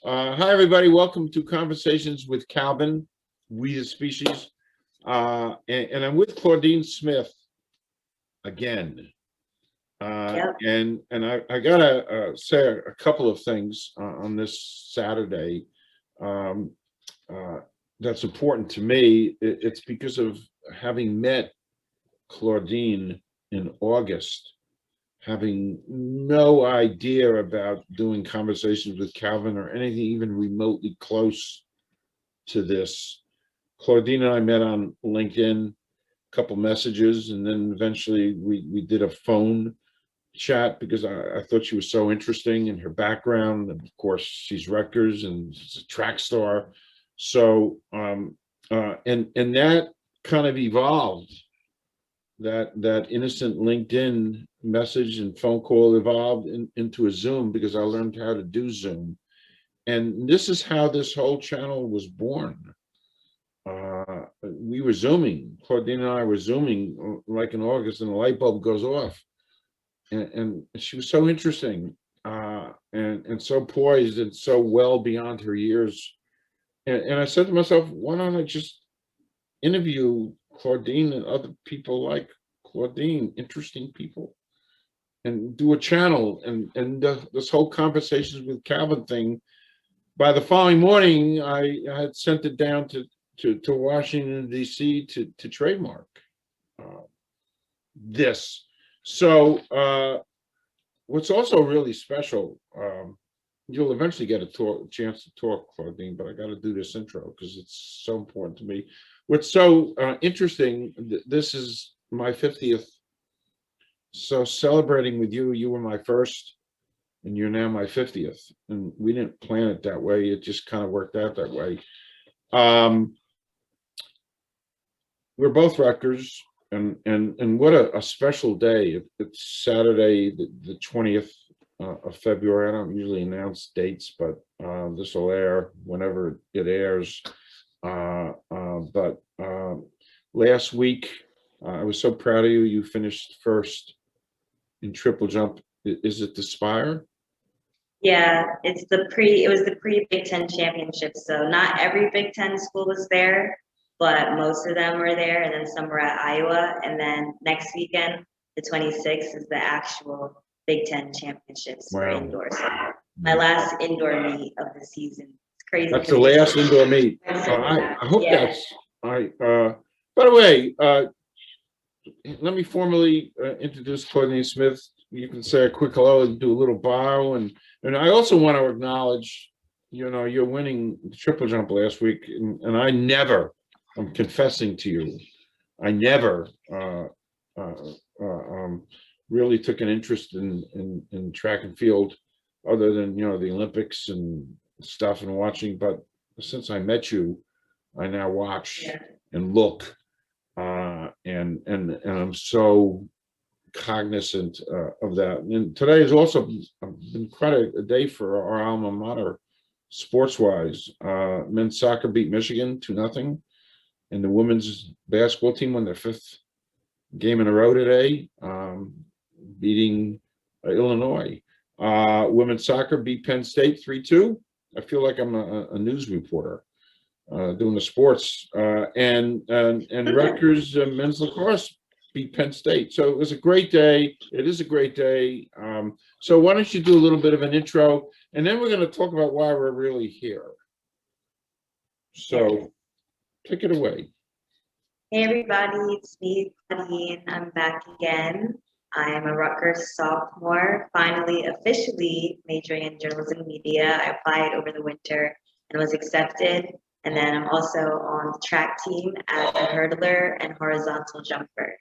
Hi, everybody. Welcome to Conversations with Calvin, We the Species. And I'm with Claudine Smith again. And I gotta say a couple of things on this Saturday that's important to me. It's because of having met Claudine in August, having no idea about doing Conversations with Calvin or anything even remotely close to this. Claudine and I met on LinkedIn, a couple messages, and then eventually we did a phone chat because I thought she was so interesting in her background. And of course, she's Rutgers and she's a track star. So, and that kind of evolved. That innocent LinkedIn message and phone call evolved into a Zoom because I learned how to do Zoom. And this is how this whole channel was born. We were Zooming. Claudine and I were Zooming like in August, and the light bulb goes off. And she was so interesting and so poised and so well beyond her years. And I said to myself, why don't I just interview Claudine and other people like Claudine, interesting people, and do a channel and this whole Conversations with Calvin thing. By the following morning, I had sent it down to Washington, D.C. to trademark this. So what's also really special, you'll eventually get a chance to talk, Claudine, but I got to do this intro because it's so important to me. What's so interesting, this is my 50th. So celebrating with you, you were my first, and you're now my 50th. And we didn't plan it that way. It just kind of worked out that way. We're both Rutgers, and what a special day. It's Saturday, the 20th of February. I don't usually announce dates, but this will air whenever it airs. But last week, I was so proud of you. You finished first in triple jump. Is it the Spire? Yeah, it was the pre-Big Ten championship. So not every Big Ten school was there, but most of them were there, and then some were at Iowa. And then next weekend, the 26th, is the actual Big Ten championships for indoors. So my last indoor meet of the season. It's crazy. That's the last indoor meet. I hope that's by the way, let me formally introduce Claudine Smith. You can say a quick hello and do a little bio, and I also want to acknowledge, you're winning the triple jump last week, and I'm confessing to you, I never really took an interest in track and field, other than the Olympics and stuff and watching. But since I met you, I now watch and look, and I'm so cognizant of that. And today has also been quite a day for our alma mater, sports-wise. Men's soccer beat Michigan 2-0, and the women's basketball team won their 5th game in a row today, beating Illinois. Women's soccer beat Penn State 3-2. I feel like I'm a news reporter doing the sports. And Rutgers men's lacrosse beat Penn State. So it was a great day. It is a great day. So why don't you do a little bit of an intro, and then we're going to talk about why we're really here. So take it away. Hey everybody, it's me, Claudine. I'm back again. I am a Rutgers sophomore, finally officially majoring in journalism and media. I applied over the winter and was accepted. And then I'm also on the track team as a hurdler and horizontal jumper.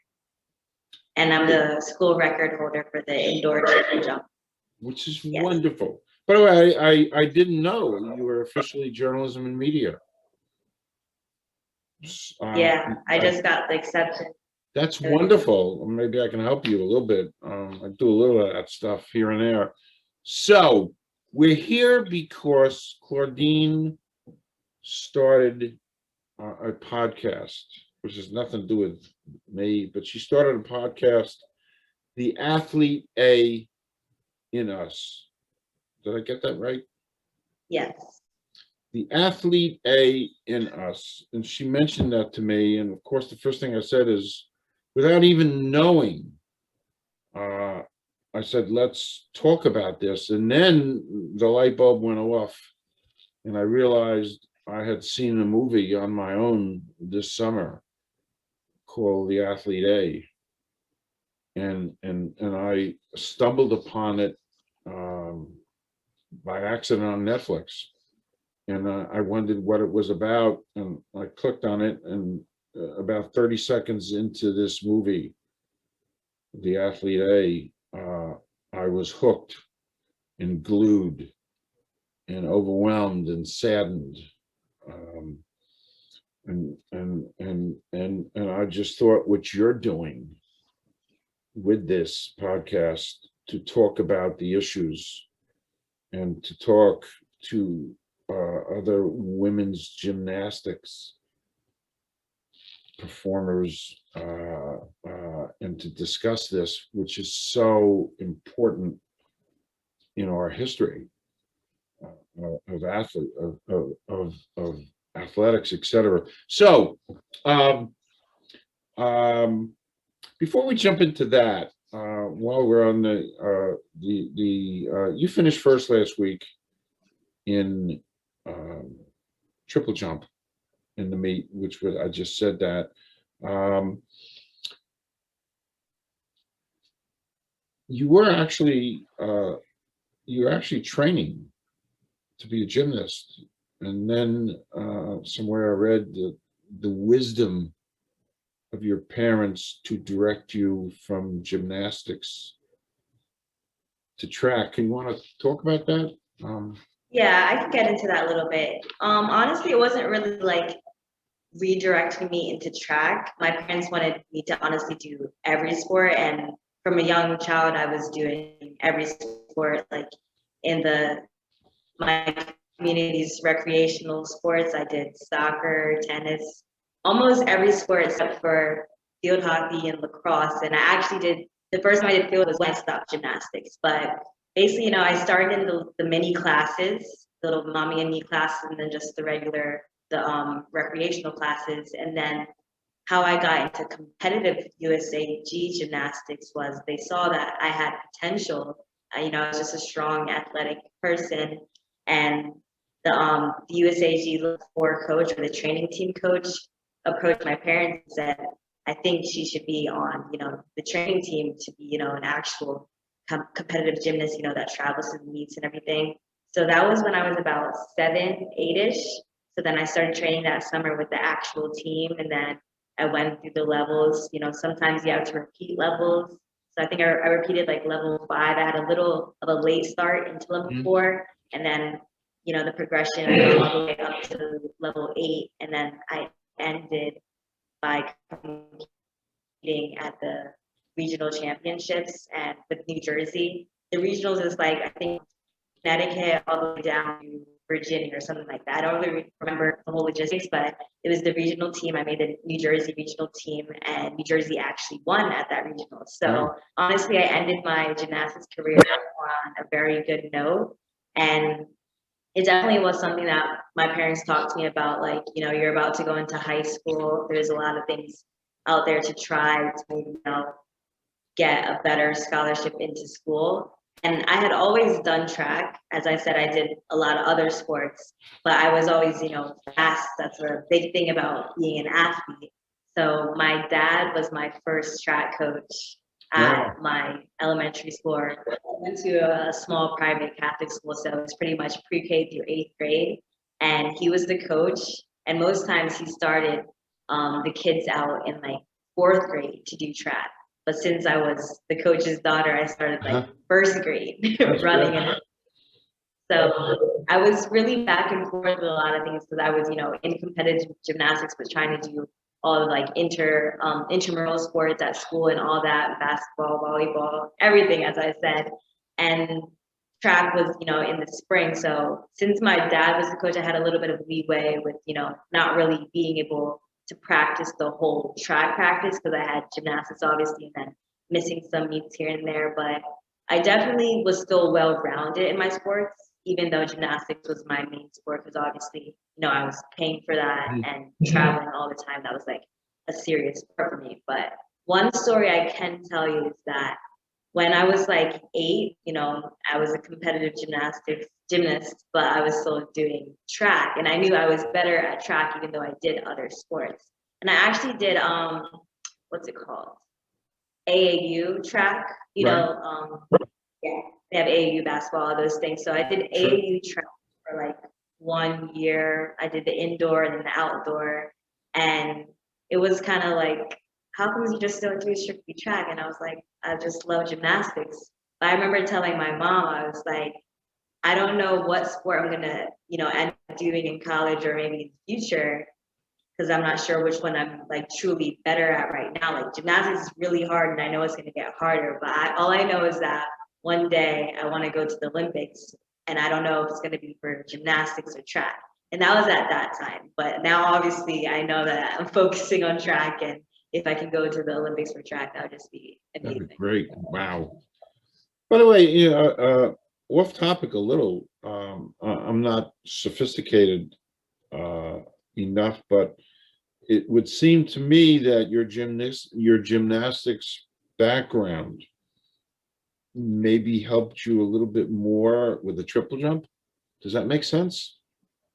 And I'm the school record holder for the indoor triple jump. Which is wonderful. By the way, I didn't know you were officially journalism and media. I just got the exception. That's wonderful. Maybe I can help you a little bit. I do a little of that stuff here and there. So we're here because Claudine started a podcast, which has nothing to do with me, but she started a podcast, The Athlete A in Us. Did I get that right? Yes. The athlete A in us. And she mentioned that to me. And of course, the first thing I said is, without even knowing, I said, let's talk about this. And then the light bulb went off. And I realized I had seen a movie on my own this summer called The Athlete A. And I stumbled upon it by accident on Netflix. And I wondered what it was about, and I clicked on it, and about 30 seconds into this movie, The Athlete A, I was hooked and glued and overwhelmed and saddened. And I just thought what you're doing with this podcast to talk about the issues and to talk to other women's gymnastics performers and to discuss this, which is so important in our history of athlete of athletics, etc. So before we jump into that, while we're on the you finished first last week in triple jump in the meet, which was, I just said that. You were actually training to be a gymnast, and then somewhere I read the wisdom of your parents to direct you from gymnastics to track. Can you want to talk about that? Yeah, I can get into that a little bit. Honestly, it wasn't really like redirecting me into track. My parents wanted me to honestly do every sport, and from a young child, I was doing every sport, like in my community's recreational sports. I did soccer, tennis, almost every sport except for field hockey and lacrosse. And I actually did, the first time I did field was when I stopped gymnastics. But basically, I started in the mini classes, the little mommy and me classes, and then just the regular, the recreational classes. And then how I got into competitive USAG gymnastics was they saw that I had potential. I was just a strong athletic person, and the USAG for coach, or the training team coach, approached my parents and said, I think she should be on, the training team to be, an actual competitive gymnast, that travels to the meets and everything. So that was when I was about 7, 8-ish. So then I started training that summer with the actual team, and then I went through the levels. Sometimes you have to repeat levels. So I think I repeated like level 5. I had a little of a late start into level 4, and then the progression I got all the way up to level 8, and then I ended by competing at the regional championships and with New Jersey. The regionals is like, I think, Connecticut all the way down to Virginia or something like that. I don't really remember the whole logistics, but it was the regional team. I made the New Jersey regional team, and New Jersey actually won at that regional. So honestly, I ended my gymnastics career on a very good note. And it definitely was something that my parents talked to me about, like, you're about to go into high school. There's a lot of things out there to try to, get a better scholarship into school. And I had always done track. As I said, I did a lot of other sports, but I was always, fast. That's a big thing about being an athlete. So my dad was my first track coach at my elementary school. I went to a small private Catholic school, so it was pretty much pre-K through 8th grade. And he was the coach. And most times he started the kids out in like 4th grade to do track. But since I was the coach's daughter, I started like 1st grade running it. So I was really back and forth with a lot of things, because I was, in competitive gymnastics, but trying to do all of like intramural sports at school and all that, basketball, volleyball, everything, as I said. And track was, in the spring. So since my dad was the coach, I had a little bit of leeway with, not really being able to practice the whole track practice, because I had gymnastics obviously, and then missing some meets here and there. But I definitely was still well-rounded in my sports. even though gymnastics was my main sport, because obviously, I was paying for that and traveling all the time. That was like a serious sport for me. But one story I can tell you is that when I was like 8, I was a competitive gymnast, but I was still doing track, and I knew I was better at track even though I did other sports. And I actually did what's it called? AAU track, Right. yeah, they have AAU basketball, all those things. So I did Sure. AAU track for like 1 year. I did the indoor and then the outdoor, and it was kind of like, how come you just don't do strictly track? And I was like, I just love gymnastics. But I remember telling my mom, I was like, I don't know what sport I'm gonna, end up doing in college or maybe in the future, because I'm not sure which one I'm like truly better at right now. Like gymnastics is really hard, and I know it's gonna get harder. But all I know is that one day I want to go to the Olympics, and I don't know if it's gonna be for gymnastics or track. And that was at that time. But now obviously I know that I'm focusing on track, and if I can go to the Olympics for track, that would just be That'd amazing. be great. Wow. By the way, off topic a little. I'm not sophisticated enough, but it would seem to me that your gymnastics background maybe helped you a little bit more with the triple jump. Does that make sense?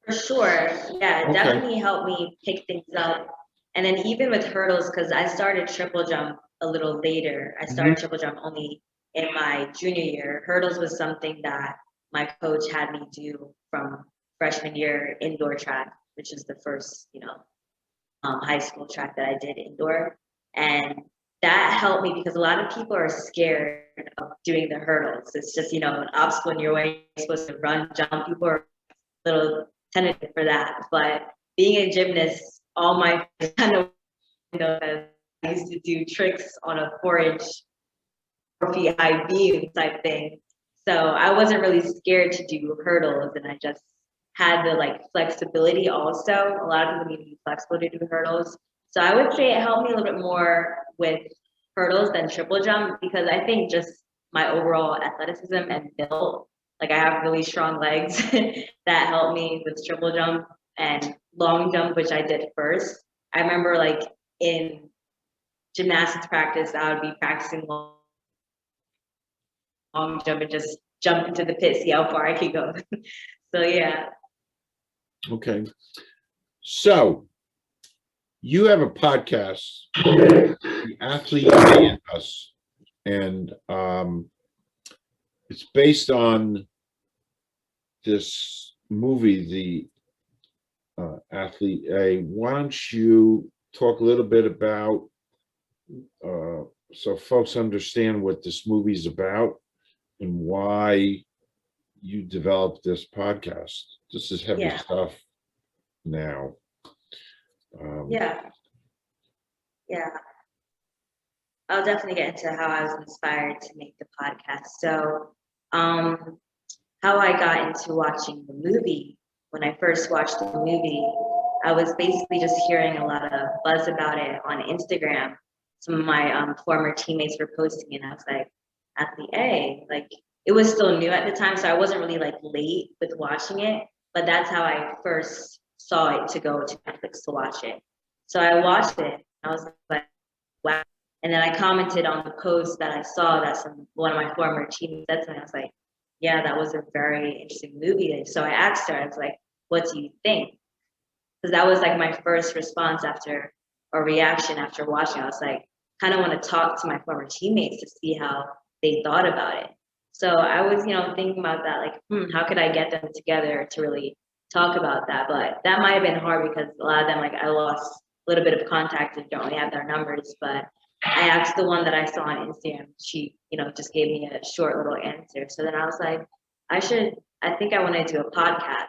For sure. Yeah, it Okay. definitely helped me pick things up. And then even with hurdles, because I started triple jump a little later. I started triple jump only in my junior year. Hurdles was something that my coach had me do from freshman year indoor track, which is the first, high school track that I did indoor. And that helped me because a lot of people are scared of doing the hurdles. It's just, an obstacle in your way. You're supposed to run, jump. People are a little tentative for that. But being a gymnast, all my kind of, I used to do tricks on a 4-inch, 4 feet high beam type thing. So I wasn't really scared to do hurdles, and I just had the like flexibility also. A lot of people need to be flexible to do hurdles. So I would say it helped me a little bit more with hurdles than triple jump, because I think just my overall athleticism and build, like I have really strong legs that help me with triple jump and long jump, which I did first. I remember like in gymnastics practice, I would be practicing long jump and just jump into the pit, see how far I could go. So yeah. Okay. So you have a podcast, The Athlete and Us, and it's based on this movie, The Athlete A. Why don't you talk a little bit about so folks understand what this movie is about and why you developed this podcast? This is heavy stuff now. Yeah. I'll definitely get into how I was inspired to make the podcast. So, how I got into watching the movie, when I first watched the movie, I was basically just hearing a lot of buzz about it on Instagram. Some of my former teammates were posting, and I was like, Athlete A, like it was still new at the time, so I wasn't really like late with watching it, but that's how I first saw it to go to Netflix to watch it. So I watched it. I was like, wow. And then I commented on the post that I saw that one of my former teammates said to me. I was like, yeah, that was a very interesting movie. So I asked her, I was like, what do you think? Because that was like my first response after, or reaction after watching. I was like, kind of want to talk to my former teammates to see how they thought about it. So I was, thinking about that, like, how could I get them together to really talk about that? But that might have been hard because a lot of them, like, I lost a little bit of contact and don't really have their numbers. But I asked the one that I saw on Instagram. She, just gave me a short little answer. So then I was like, I think I want to do a podcast.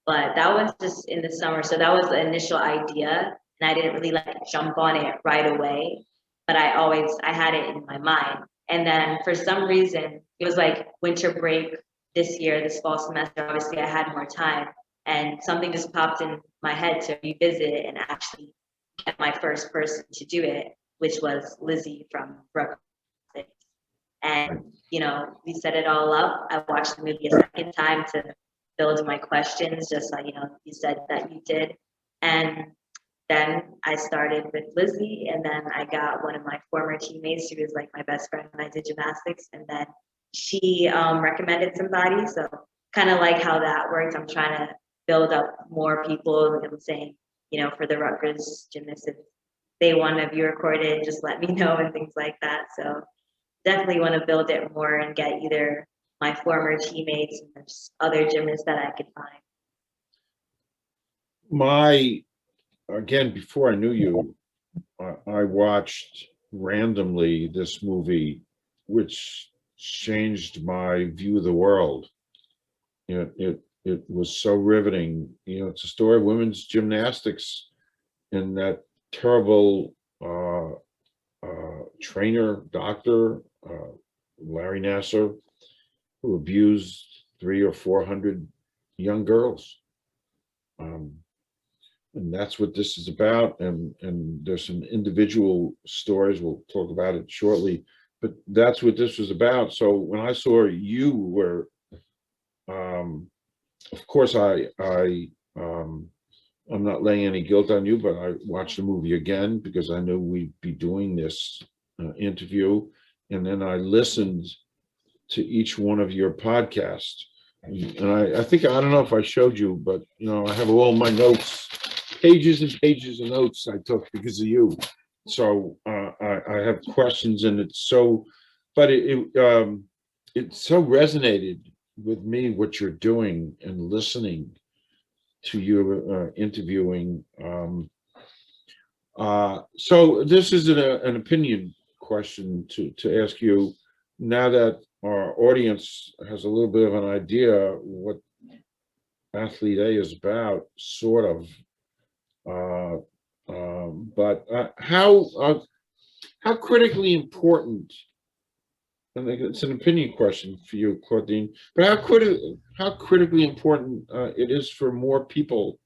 But that was just in the summer. So that was the initial idea. And I didn't really like jump on it right away. But I had it in my mind. And then for some reason, it was like winter break this year, this fall semester. Obviously, I had more time. And something just popped in my head to revisit it and actually get my first person to do it, which was Lizzie from Rutgers. And, you know, we set it all up. I watched the movie a second time to build my questions, just like, you know, you said that you did. And then I started with Lizzie, and then I got one of my former teammates. She was like my best friend when I did gymnastics. And then she recommended somebody. So kind of like how that worked. I'm trying to build up more people. Like I'm saying, you know, for the Rutgers gymnasts, if they want to be recorded, just let me know and things like that. So definitely want to build it more and get either my former teammates and just other gymnasts that I could find. Again, before I knew you, I watched randomly this movie, which changed my view of the world. It was so riveting. You know, it's a story of women's gymnastics and that terrible trainer, doctor, Larry Nasser, who abused 300 or 400 young girls. And that's what this is about. And there's some individual stories. We'll talk about it shortly. But that's what this was about. So when I saw you were, of course, I'm not laying any guilt on you, but I watched the movie again because I knew we'd be doing this interview. And then I listened to each one of your podcasts. And I think, I don't know if I showed you, but, you know, I have all my notes, pages and pages of notes I took because of you. So I have questions, and it's so, but it so resonated with me what you're doing and listening to you interviewing. So this is an opinion question to ask you, now that our audience has a little bit of an idea what Athlete A is about, sort of. But how critically important, and it's an opinion question for you, Claudine, but how critically important it is for more people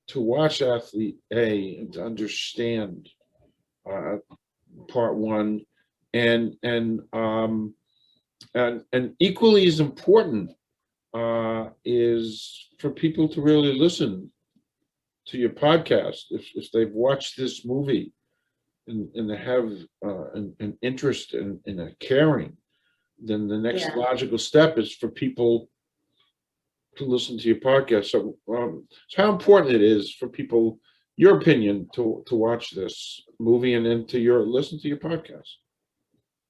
to watch Athlete A and to understand part one, and equally as important is for people to really listen to your podcast if they've watched this movie and they have an interest in a caring. Then the next logical step is for people to listen to your podcast. So, so how important it is for people, your opinion, to watch this movie and then to listen to your podcast.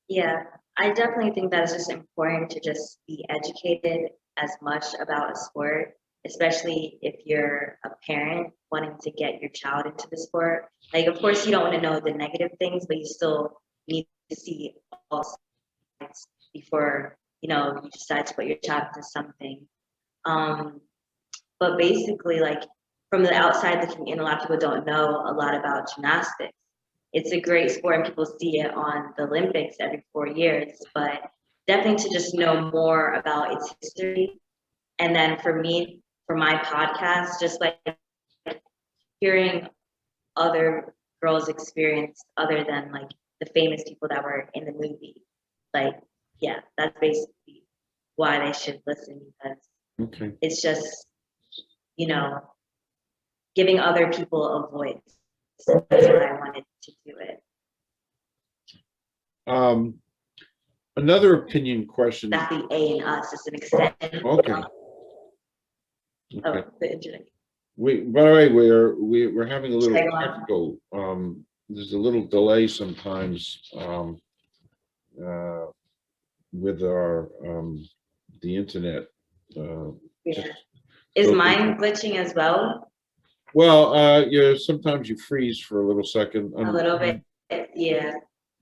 Yeah, I definitely think that it's just important to just be educated as much about a sport, especially if you're a parent wanting to get your child into the sport. Like, of course, you don't want to know the negative things, but you still need to see all sides before, you know, you decide to put your child into something. But basically, like, from the outside looking in, a lot of people don't know a lot about gymnastics. It's a great sport and people see it on the Olympics every 4 years, but definitely to just know more about its history. And then for me, for my podcast, just like hearing other girls' experience other than like the famous people that were in the movie. Like, yeah, that's basically why they should listen, because it's just, you know, giving other people a voice. So that's why I wanted to do it. Another opinion question. That's the A in us, is an extension of the internet. By the way, we're having a little technical. There's a little delay sometimes with our the internet. Is mine glitching as well? Well, yeah. Sometimes you freeze for a little second. A little bit, yeah.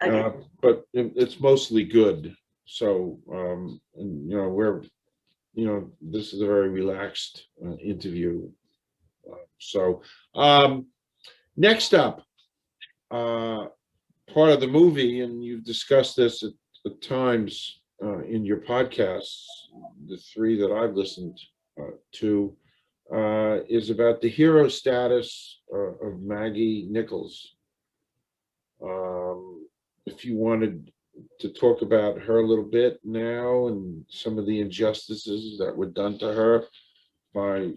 Okay. But it's mostly good. So, and, you know, this is a very relaxed interview. So, next up, part of the movie, and you've discussed this at times in your podcasts, the 3 that I've listened to, is about the hero status of Maggie Nichols. If you wanted to talk about her a little bit now and some of the injustices that were done to her by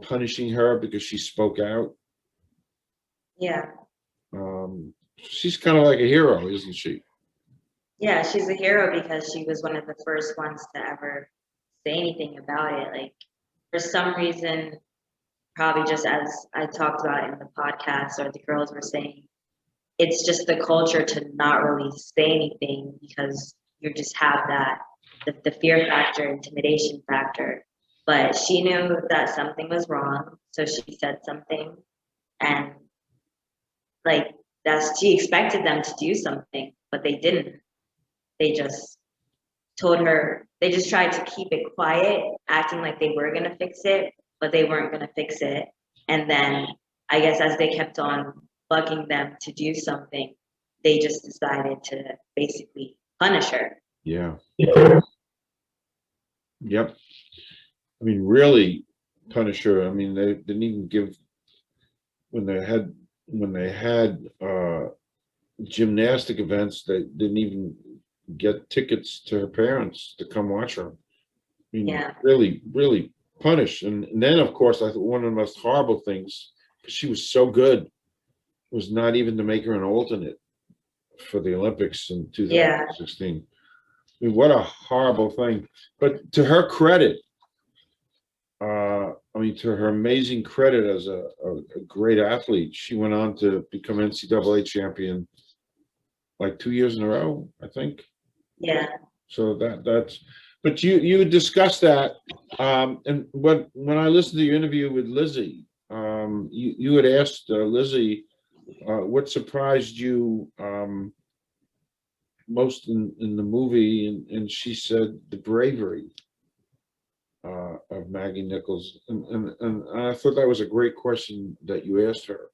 punishing her because she spoke out. Yeah. She's kind of like a hero, isn't she? Yeah, she's a hero because she was one of the first ones to ever say anything about it. Like, for some reason, probably just as I talked about in the podcast or the girls were saying, it's just the culture to not really say anything because you just have that, the fear factor, intimidation factor. But she knew that something was wrong, so she said something, and like she expected them to do something, but they didn't. They just told her, they just tried to keep it quiet, acting like they were gonna fix it, but they weren't gonna fix it. And then I guess as they kept on bugging them to do something, they just decided to basically punish her. Yeah. Yep. I mean, really punish her. I mean, they didn't even give when they had gymnastic events, they didn't even get tickets to her parents to come watch her. I mean, Yeah. really, really punish. And then, of course, I thought one of the most horrible things, because she was so good, was not even to make her an alternate for the Olympics in 2016. I mean, what a horrible thing. But to her credit, I mean, to her amazing credit as a great athlete, she went on to become NCAA champion like 2 years in a row, I think. Yeah. So that's, but you discussed that, and when I listened to your interview with Lizzie, you had asked Lizzie what surprised you most in the movie, and she said the bravery of Maggie Nichols, and I thought that was a great question that you asked her.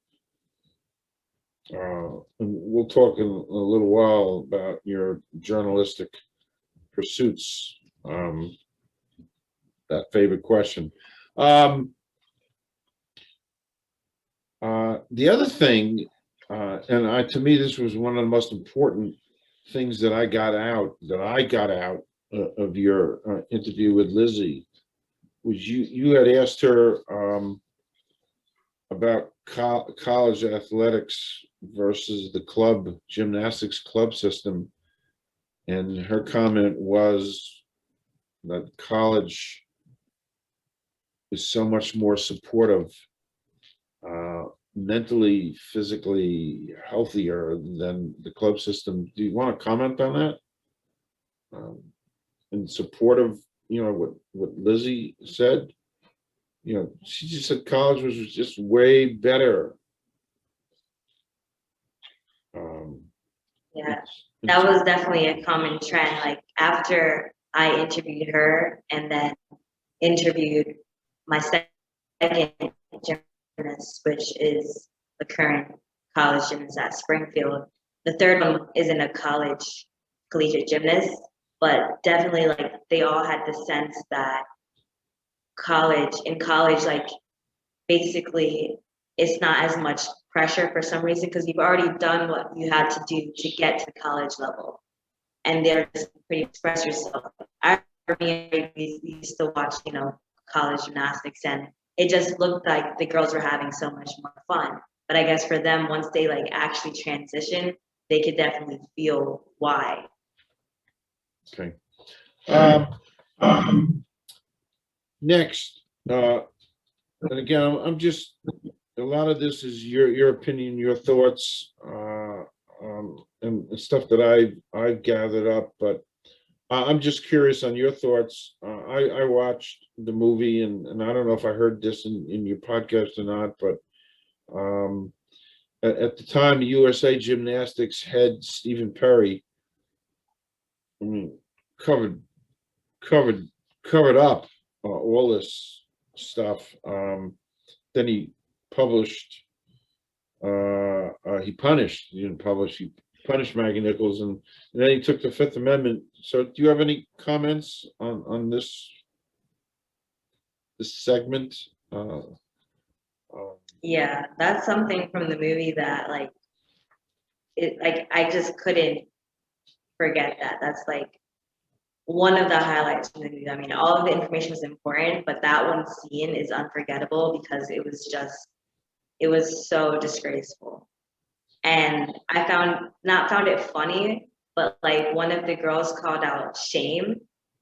And we'll talk in a little while about your journalistic pursuits. That favorite question. The other thing, and to me, this was one of the most important things that I got out of your interview with Lizzie, was you had asked her about college athletics versus the gymnastics club system, and her comment was that college is so much more supportive, mentally, physically healthier than the club system. Do you want to comment on that? In support of what Lizzie said? She just said college was just way better. Yeah, that was definitely a common trend. Like, after I interviewed her and then interviewed my second gymnast, which is the current college gymnast at Springfield. The third one isn't a collegiate gymnast, but definitely, like, they all had the sense that in college, like, basically it's not as much pressure for some reason because you've already done what you had to do to get to the college level, and they're just pretty express yourself. I remember we used to watch, college gymnastics, and it just looked like the girls were having so much more fun. But I guess for them, once they like actually transition, they could definitely feel why. Okay. Next, and again, I'm just, a lot of this is your opinion, your thoughts, and stuff that I've gathered up, but I'm just curious on your thoughts. I watched the movie, and I don't know if I heard this in your podcast or not, but at the time, USA Gymnastics head Stephen Perry, I mean, covered up all this stuff. Then he published. He didn't publish. He punished Maggie Nichols, and then he took the Fifth Amendment. So, do you have any comments on this segment? Yeah, that's something from the movie that, like, like I just couldn't forget that. That's like one of the highlights from the movie. I mean, all of the information was important, but that one scene is unforgettable because it was so disgraceful. And I not found it funny, but like one of the girls called out shame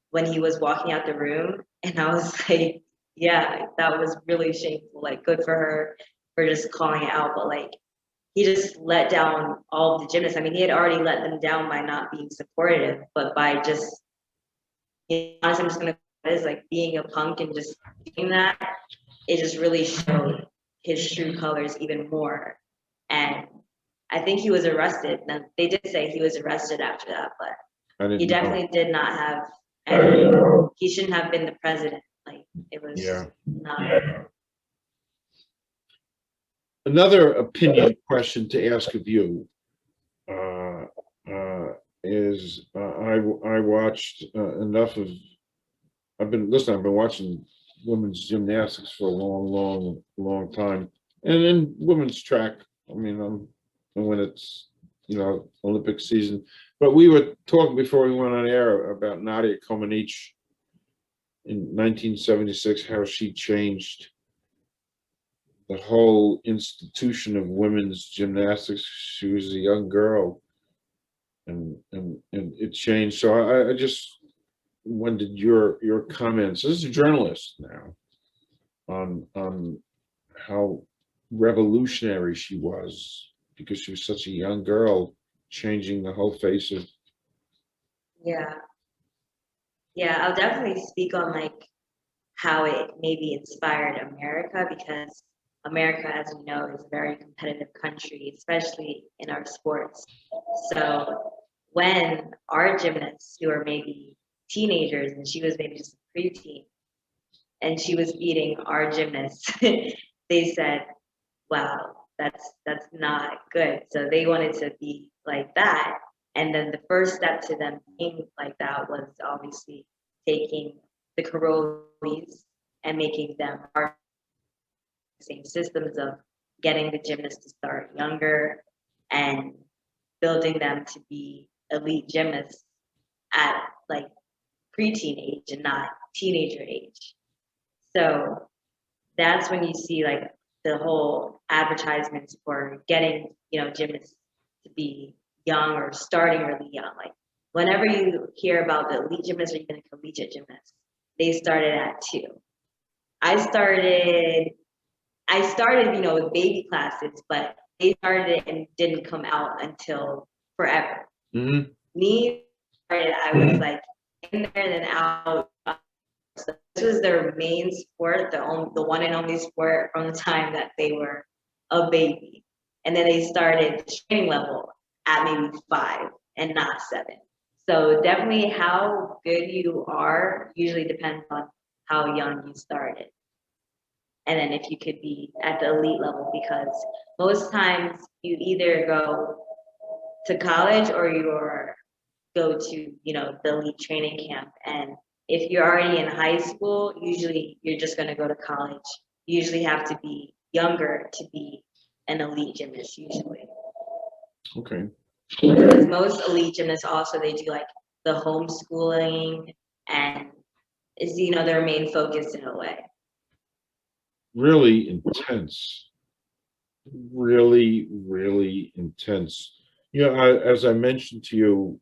when he was walking out the room. And I was like, yeah, that was really shameful. Like, good for her for just calling it out. But like, he just let down all of the gymnasts. I mean, he had already let them down by not being supportive, but by just, honestly, I'm just gonna, is like being a punk and just doing that, it just really showed his true colors even more. And I think he was arrested. Now, they did say he was arrested after that, but he definitely did not have any, he shouldn't have been the president. Like, it was not. Another opinion question to ask of you is I watched enough of. I've been watching women's gymnastics for a long time, and then women's track. I mean, and when it's Olympic season. But we were talking before we went on air about Nadia Comaneci in 1976, how she changed the whole institution of women's gymnastics. She was a young girl, and it changed. So I just wondered your comments as a journalist now on how revolutionary she was, because she was such a young girl, changing the whole face of. Yeah, I'll definitely speak on like how it maybe inspired America, because America, as we know, is a very competitive country, especially in our sports. So when our gymnasts, who are maybe teenagers, and she was maybe just a preteen, and she was beating our gymnasts, they said, wow, that's not good. So they wanted to be like that. And then the first step to them being like that was obviously taking the Karolis and making them our same systems of getting the gymnasts to start younger and building them to be elite gymnasts at like preteen age and not teenager age. So that's when you see like the whole advertisements for getting, gymnasts to be young or starting really young. Like whenever you hear about the elite gymnasts or even a collegiate gymnast, they started at 2. I started, with baby classes, but they started and didn't come out until forever. Mm-hmm. Me, I was like in there and then out. So this was their main sport, the one and only sport from the time that they were a baby. And then they started training level at maybe 5 and not 7. So definitely how good you are usually depends on how young you started. And then if you could be at the elite level, because most times you either go to college or go to, the elite training camp. And if you're already in high school, usually you're just going to go to college. You usually have to be younger to be an elite gymnast usually. Okay. Because most elite gymnasts also, they do like the homeschooling and is, their main focus in a way. Really intense. Really intense. As I mentioned to you,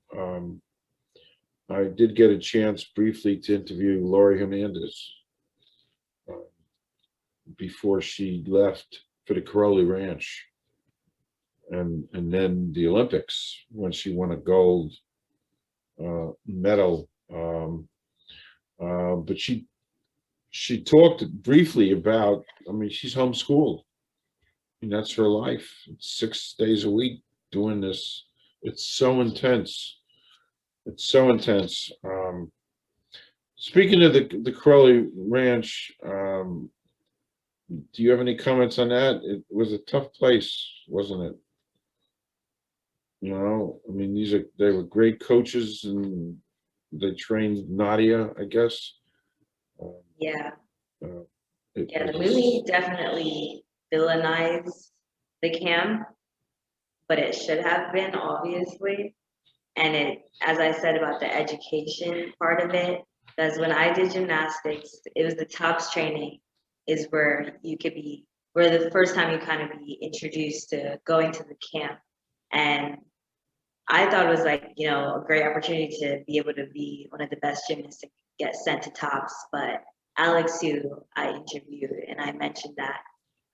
I did get a chance briefly to interview Laurie Hernandez before she left for the Caroli Ranch, and then the Olympics when she won a gold medal. But she talked briefly about. I mean, she's homeschooled. And that's her life. It's 6 days a week doing this. It's so intense. It's so intense. Speaking of the Crowley Ranch, do you have any comments on that? It was a tough place, wasn't it? I mean, they were great coaches, and they trained Nadia, I guess. Yeah. Uh, The movie definitely villainized the camp, but it should have been, obviously. And it, as I said about the education part of it, because when I did gymnastics, it was the TOPS training is where you could be, where the first time you kind of be introduced to going to the camp. And I thought it was like, you know, a great opportunity to be able to be one of the best gymnasts to get sent to TOPS. But Alex, who I interviewed, and I mentioned that,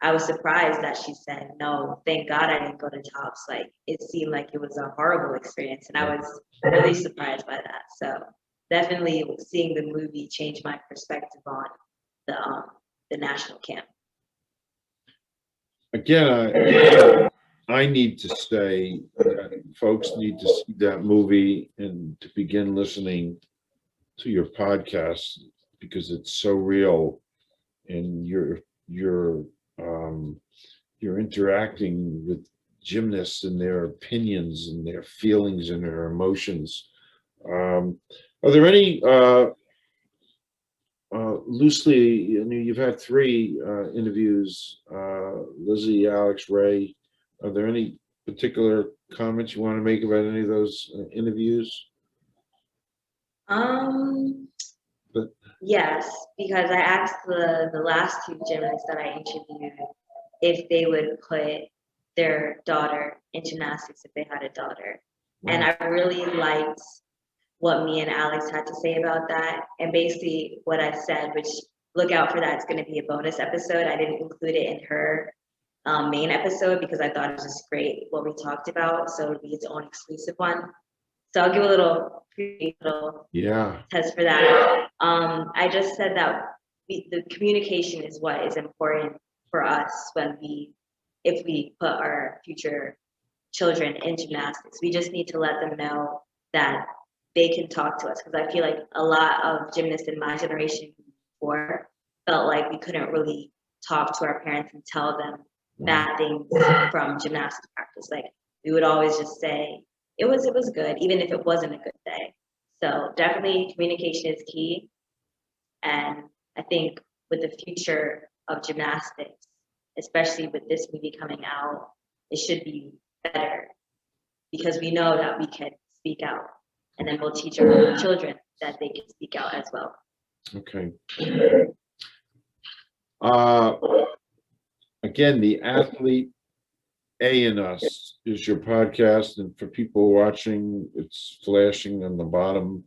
I was surprised that she said, no, thank God I didn't go to TOPS. Like, it seemed like it was a horrible experience. And I was really surprised by that. So definitely seeing the movie changed my perspective on the national camp. Again, I need to say that folks need to see that movie and to begin listening to your podcast because it's so real, and you're interacting with gymnasts and their opinions and their feelings and their emotions. Are there any loosely, I mean, you've had 3 interviews, Lizzie, Alex, Ray. Are there any particular comments you want to make about any of those interviews? But Yes, because I asked the last 2 gymnasts that I interviewed if they would put their daughter in gymnastics if they had a daughter. And I really liked what me and Alex had to say about that. And basically what I said, which look out for that, it's going to be a bonus episode. I didn't include it in her main episode because I thought it was just great what we talked about. So it would be its own exclusive one. So I'll give a little test for that. I just said that the communication is what is important for us if we put our future children in gymnastics. We just need to let them know that they can talk to us, because I feel like a lot of gymnasts in my generation before felt like we couldn't really talk to our parents and tell them bad things from gymnastics practice. Like, we would always just say it was good, even if it wasn't a good day. So definitely communication is key. And I think with the future of gymnastics, especially with this movie coming out, it should be better because we know that we can speak out, and then we'll teach our children that they can speak out as well. Okay. Again, the Athlete A in Us is your podcast, and for people watching, it's flashing on the bottom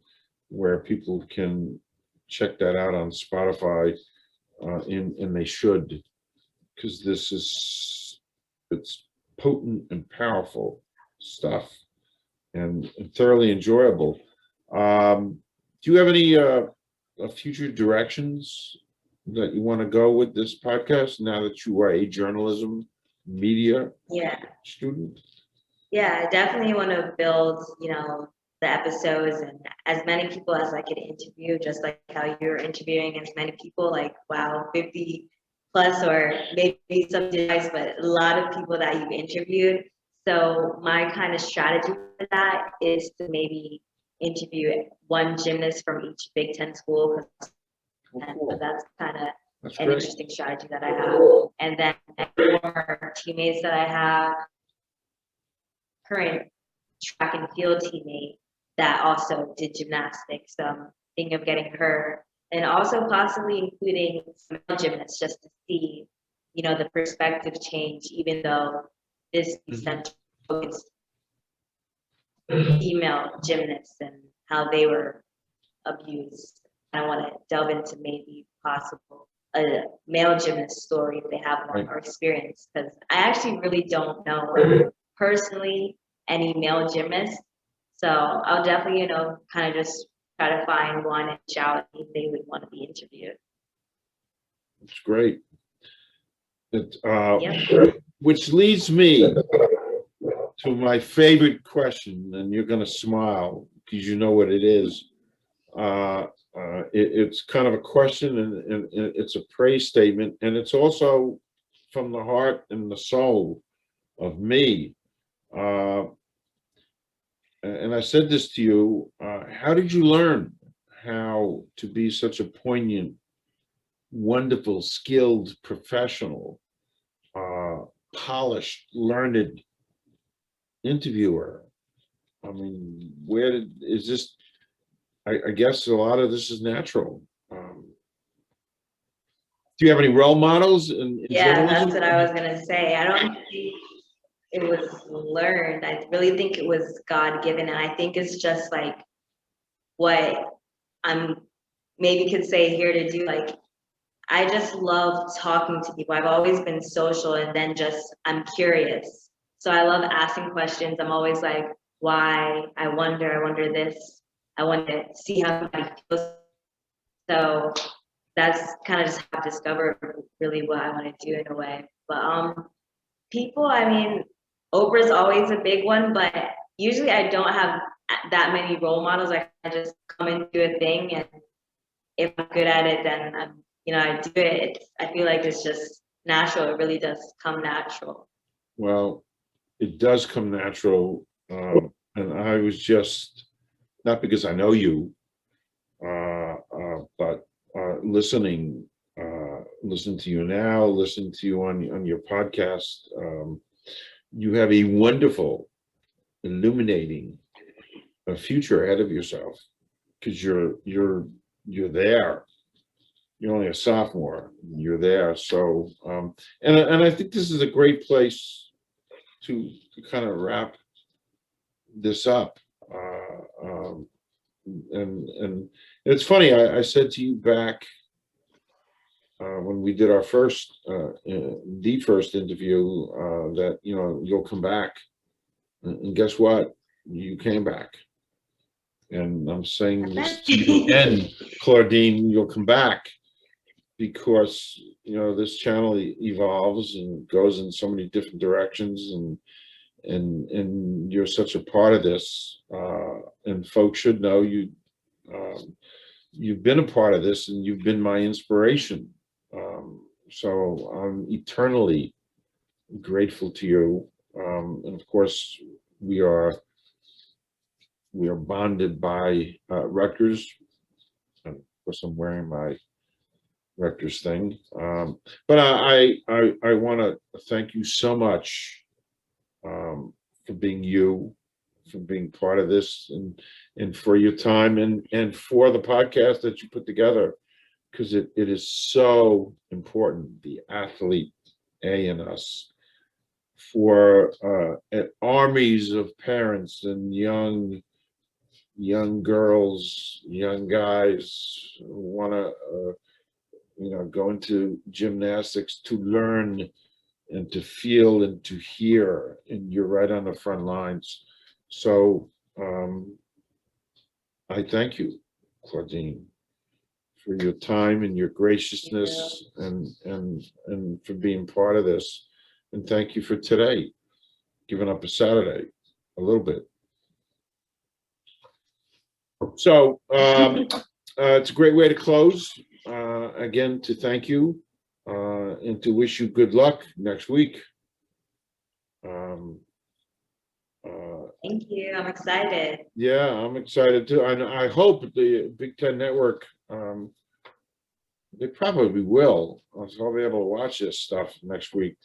where people can check that out on Spotify, and they should, because it's potent and powerful stuff and thoroughly enjoyable. Do you have any future directions that you want to go with this podcast now that you are a journalism media student? Yeah, I definitely want to build, the episodes and as many people as I could interview, just like how you're interviewing as many people, like, wow, 50 plus, or maybe some guys, but a lot of people that you've interviewed. So my kind of strategy for that is to maybe interview one gymnast from each Big Ten school. So that's kind of an interesting strategy that I have. And then former teammates that I have, current track and field teammate that also did gymnastics. So I'm thinking of getting her, and also possibly including some gymnasts just to see, the perspective change, even though this center focused female gymnasts and how they were abused. I want to delve into maybe possible a male gymnast story if they have one or experience, because I actually really don't know personally any male gymnasts. So I'll definitely, kind of just try to find one and shout if they would want to be interviewed. That's great. Which leads me to my favorite question, and you're going to smile because you know what it is. It's kind of a question, and it's a praise statement, and it's also from the heart and the soul of me. And I said this to you, how did you learn how to be such a poignant, wonderful, skilled professional, polished, learned interviewer. I mean, is this? I guess a lot of this is natural. Do you have any role models in Yeah, that's journalism? what I was gonna say. I don't think it was learned. I really think it was God given, and I think it's just like what I'm maybe could say here to do. Like, I just love talking to people. I've always been social, and then just I'm curious. So I love asking questions. I'm always like, why? I wonder this. I want to see how somebody feels. So that's kind of just how I discovered really what I want to do in a way. But people, I mean, Oprah's always a big one, but usually I don't have that many role models. I just come and do a thing, and if I'm good at it, then I do it. I feel like it's just natural. It really does come natural. Well, it does come natural, and I was just not because I know you, but listen to you now, listen to you on your podcast. You have a wonderful, illuminating future ahead of yourself because you're there. You're only a sophomore. You're there. So, and I think this is a great place to kind of wrap this up. And it's funny. I said to you back when we did our the first interview, that you'll come back, and guess what? You came back, and I'm saying this to you again, Claudine. You'll come back because this channel evolves and goes in so many different directions, and you're such a part of this, and folks should know you've been a part of this, and you've been my inspiration. So I'm eternally grateful to you, and of course we are bonded by Rutgers, and of course I'm wearing my Rutgers thing. But I want to thank you so much, for being you, for being part of this, and for your time, and for the podcast that you put together, because it is so important, the athlete in us, for armies of parents and young girls, young guys who want to go into gymnastics to learn and to feel and to hear, and you're right on the front lines. So I thank you, Claudine, for your time and your graciousness, and for being part of this. And thank you for today, giving up a Saturday a little bit. So it's a great way to close. Again, to thank you, and to wish you good luck next week. Thank you. I'm excited. Yeah, I'm excited too. And I hope the Big Ten Network, they probably will. So I'll be able to watch this stuff next week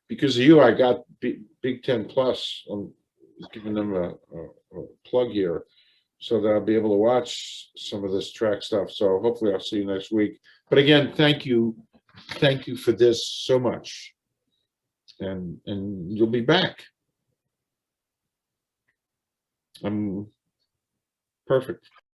because of you, I got Big Ten Plus. I'm giving them a plug here, so that I'll be able to watch some of this track stuff. So hopefully I'll see you next week. But again, thank you for this so much, and you'll be back. I'm perfect.